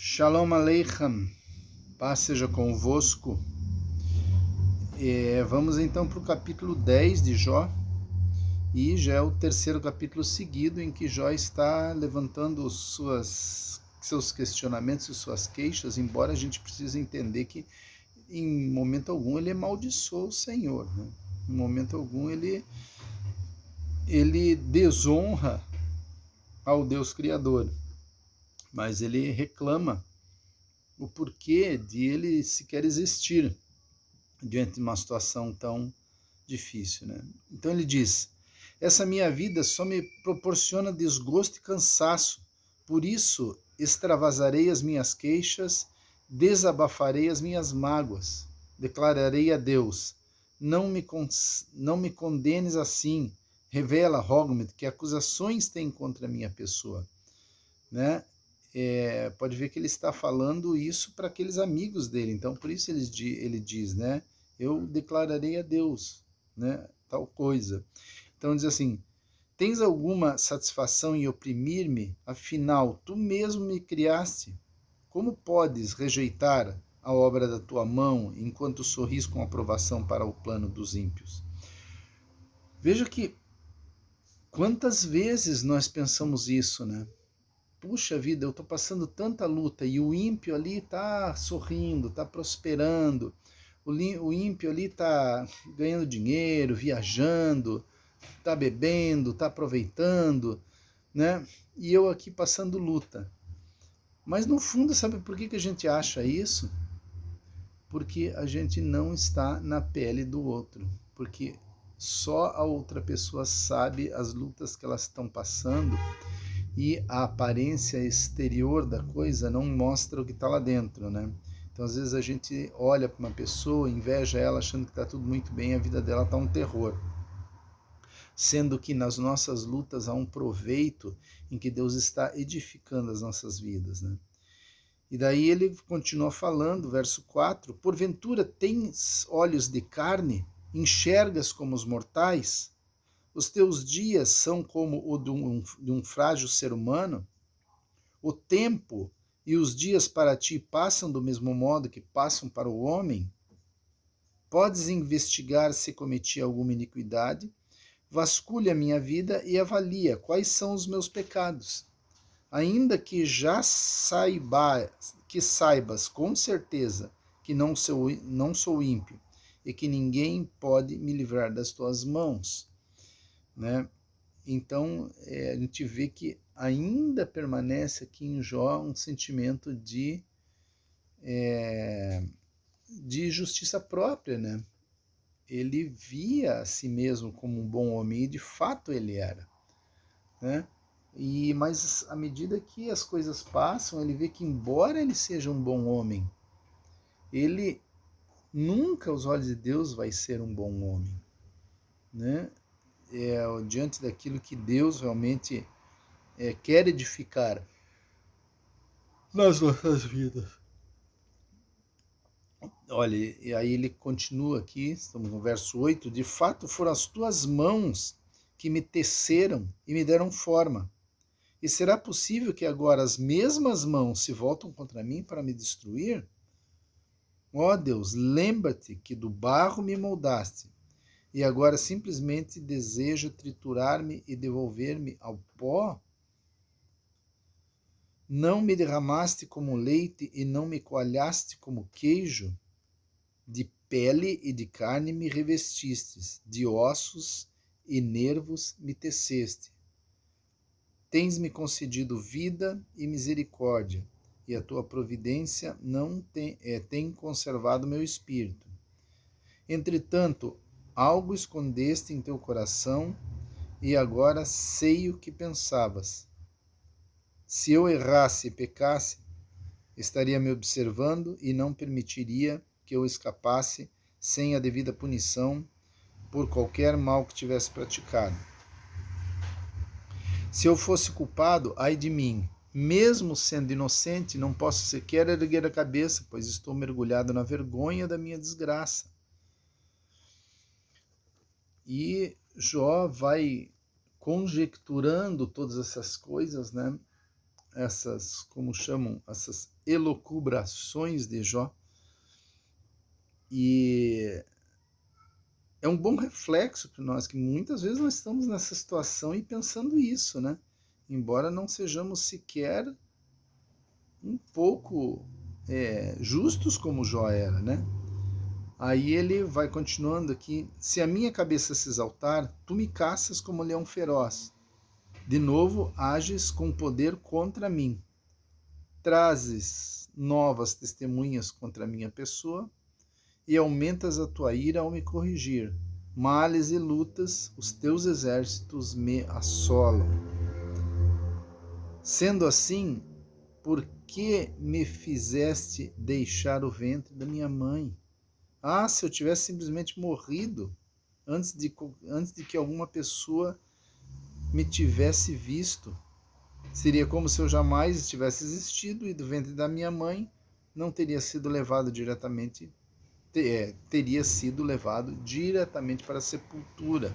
Shalom Aleichem, paz seja convosco. Vamos então para o capítulo 10 de Jó, e já é o terceiro capítulo seguido em que Jó está levantando seus questionamentos e suas queixas, embora a gente precise entender que em momento algum ele amaldiçoou o Senhor, né? Em momento algum ele desonra ao Deus Criador, mas ele reclama o porquê de ele sequer existir diante de uma situação tão difícil, né? Então ele diz: essa minha vida só me proporciona desgosto e cansaço, por isso extravasarei as minhas queixas, desabafarei as minhas mágoas, declararei a Deus: não me condenes assim, revela, rogo-me, que acusações tem contra a minha pessoa, né? Pode ver que ele está falando isso para aqueles amigos dele, então por isso ele diz, né? Eu declararei a Deus, né? Tal coisa. Então diz assim: tens alguma satisfação em oprimir-me? Afinal, tu mesmo me criaste. Como podes rejeitar a obra da tua mão enquanto sorris com aprovação para o plano dos ímpios? Veja que quantas vezes nós pensamos isso, né? Puxa vida, eu estou passando tanta luta e o ímpio ali está sorrindo, está prosperando, o ímpio ali está ganhando dinheiro, viajando, está bebendo, está aproveitando, né? E eu aqui passando luta. Mas no fundo, sabe por que a gente acha isso? Porque a gente não está na pele do outro, porque só a outra pessoa sabe as lutas que elas estão passando, e a aparência exterior da coisa não mostra o que está lá dentro, né? Então, às vezes a gente olha para uma pessoa, inveja ela, achando que está tudo muito bem, a vida dela está um terror. Sendo que nas nossas lutas há um proveito em que Deus está edificando as nossas vidas, né? E daí ele continua falando, verso 4, porventura tens olhos de carne, enxergas como os mortais? Os teus dias são como o de um frágil ser humano? O tempo e os dias para ti passam do mesmo modo que passam para o homem? Podes investigar se cometi alguma iniquidade? Vasculha a minha vida e avalia quais são os meus pecados. Ainda que saibas com certeza que não sou ímpio e que ninguém pode me livrar das tuas mãos, né? Então, a gente vê que ainda permanece aqui em Jó um sentimento de justiça própria, né? Ele via a si mesmo como um bom homem, e de fato ele era, né? Mas à medida que as coisas passam, ele vê que, embora ele seja um bom homem, ele nunca, aos olhos de Deus, vai ser um bom homem, né? Diante daquilo que Deus realmente quer edificar nas nossas vidas. Olha, e aí ele continua aqui, estamos no verso 8, de fato foram as tuas mãos que me teceram e me deram forma. E será possível que agora as mesmas mãos se voltam contra mim para me destruir? Ó Deus, lembra-te que do barro me moldaste, e agora simplesmente deseja triturar-me e devolver-me ao pó? Não me derramaste como leite e não me coalhaste como queijo? De pele e de carne me revestistes, de ossos e nervos me teceste. Tens-me concedido vida e misericórdia, e a tua providência não tem conservado meu espírito. Entretanto, algo escondeste em teu coração, e agora sei o que pensavas. Se eu errasse e pecasse, estaria me observando e não permitiria que eu escapasse sem a devida punição por qualquer mal que tivesse praticado. Se eu fosse culpado, ai de mim. Mesmo sendo inocente, não posso sequer erguer a cabeça, pois estou mergulhado na vergonha da minha desgraça. E Jó vai conjecturando todas essas coisas, né? essas, como chamam, essas elucubrações de Jó, e é um bom reflexo para nós, que muitas vezes nós estamos nessa situação e pensando isso, né? Embora não sejamos sequer um pouco justos como Jó era, né? Aí ele vai continuando aqui: se a minha cabeça se exaltar, tu me caças como leão feroz. De novo ages com poder contra mim. Trazes novas testemunhas contra a minha pessoa e aumentas a tua ira ao me corrigir. Males e lutas, os teus exércitos me assolam. Sendo assim, por que me fizeste deixar o ventre da minha mãe? Ah, se eu tivesse simplesmente morrido antes de que alguma pessoa me tivesse visto. Seria como se eu jamais tivesse existido e do ventre da minha mãe não teria sido levado diretamente, teria sido levado diretamente para a sepultura.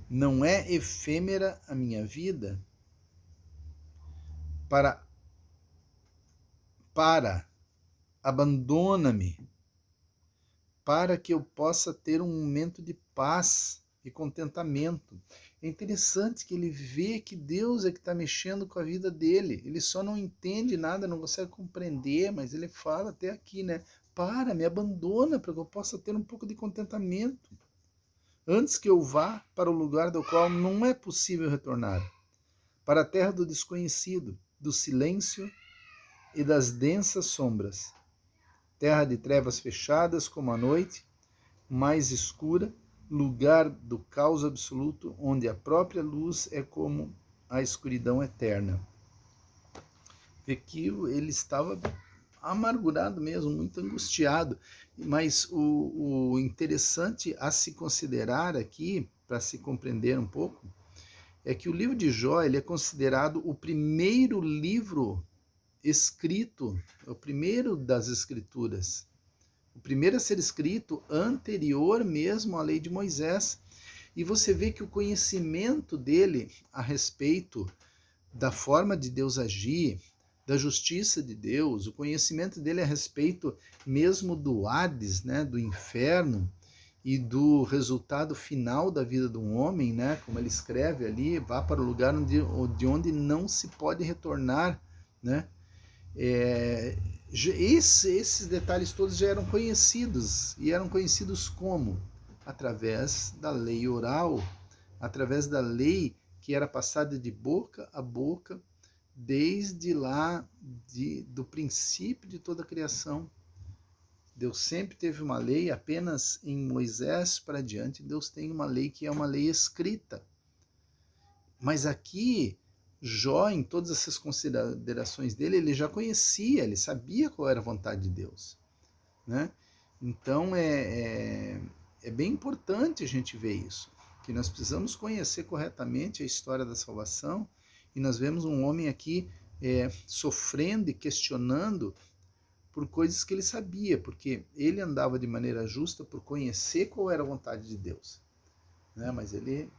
Não é efêmera a minha vida? Para, abandona-me, para que eu possa ter um momento de paz e contentamento. É interessante que ele vê que Deus é que está mexendo com a vida dele. Ele só não entende nada, não consegue compreender, mas ele fala até aqui, né? Para, me abandona para que eu possa ter um pouco de contentamento. Antes que eu vá para o lugar do qual não é possível retornar, para a terra do desconhecido, do silêncio e das densas sombras, terra de trevas fechadas como a noite, mais escura, lugar do caos absoluto, onde a própria luz é como a escuridão eterna. Vê que ele estava amargurado mesmo, muito angustiado, mas o interessante a se considerar aqui, para se compreender um pouco, é que o livro de Jó ele é considerado o primeiro livro escrito, o primeiro das escrituras, o primeiro a ser escrito anterior mesmo à lei de Moisés. E você vê que o conhecimento dele a respeito da forma de Deus agir, da justiça de Deus, o conhecimento dele a respeito mesmo do Hades, né, do inferno, e do resultado final da vida de um homem, né, como ele escreve ali, vá para o lugar de onde não se pode retornar, né? Esses detalhes todos já eram conhecidos, e eram conhecidos como? Através da lei oral, através da lei que era passada de boca a boca, desde lá do princípio de toda a criação. Deus sempre teve uma lei, apenas em Moisés para diante, Deus tem uma lei que é uma lei escrita. Mas aqui, Jó, em todas essas considerações dele, ele já conhecia, ele sabia qual era a vontade de Deus, né? Então é bem importante a gente ver isso, que nós precisamos conhecer corretamente a história da salvação, e nós vemos um homem aqui sofrendo e questionando por coisas que ele sabia, porque ele andava de maneira justa por conhecer qual era a vontade de Deus, né? Mas ele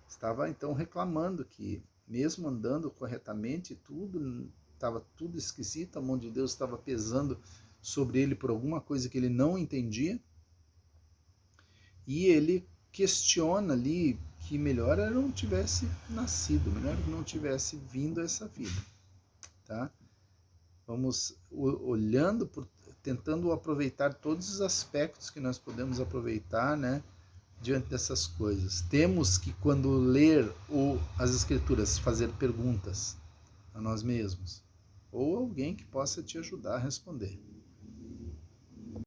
estava então reclamando que, mesmo andando corretamente, estava tudo esquisito, a mão de Deus estava pesando sobre ele por alguma coisa que ele não entendia, e ele questiona ali que melhor era não tivesse nascido, melhor que não tivesse vindo a essa vida, tá? Vamos olhando, tentando aproveitar todos os aspectos que nós podemos aproveitar, né, diante dessas coisas. Temos que, quando ler as Escrituras, fazer perguntas a nós mesmos, ou alguém que possa te ajudar a responder.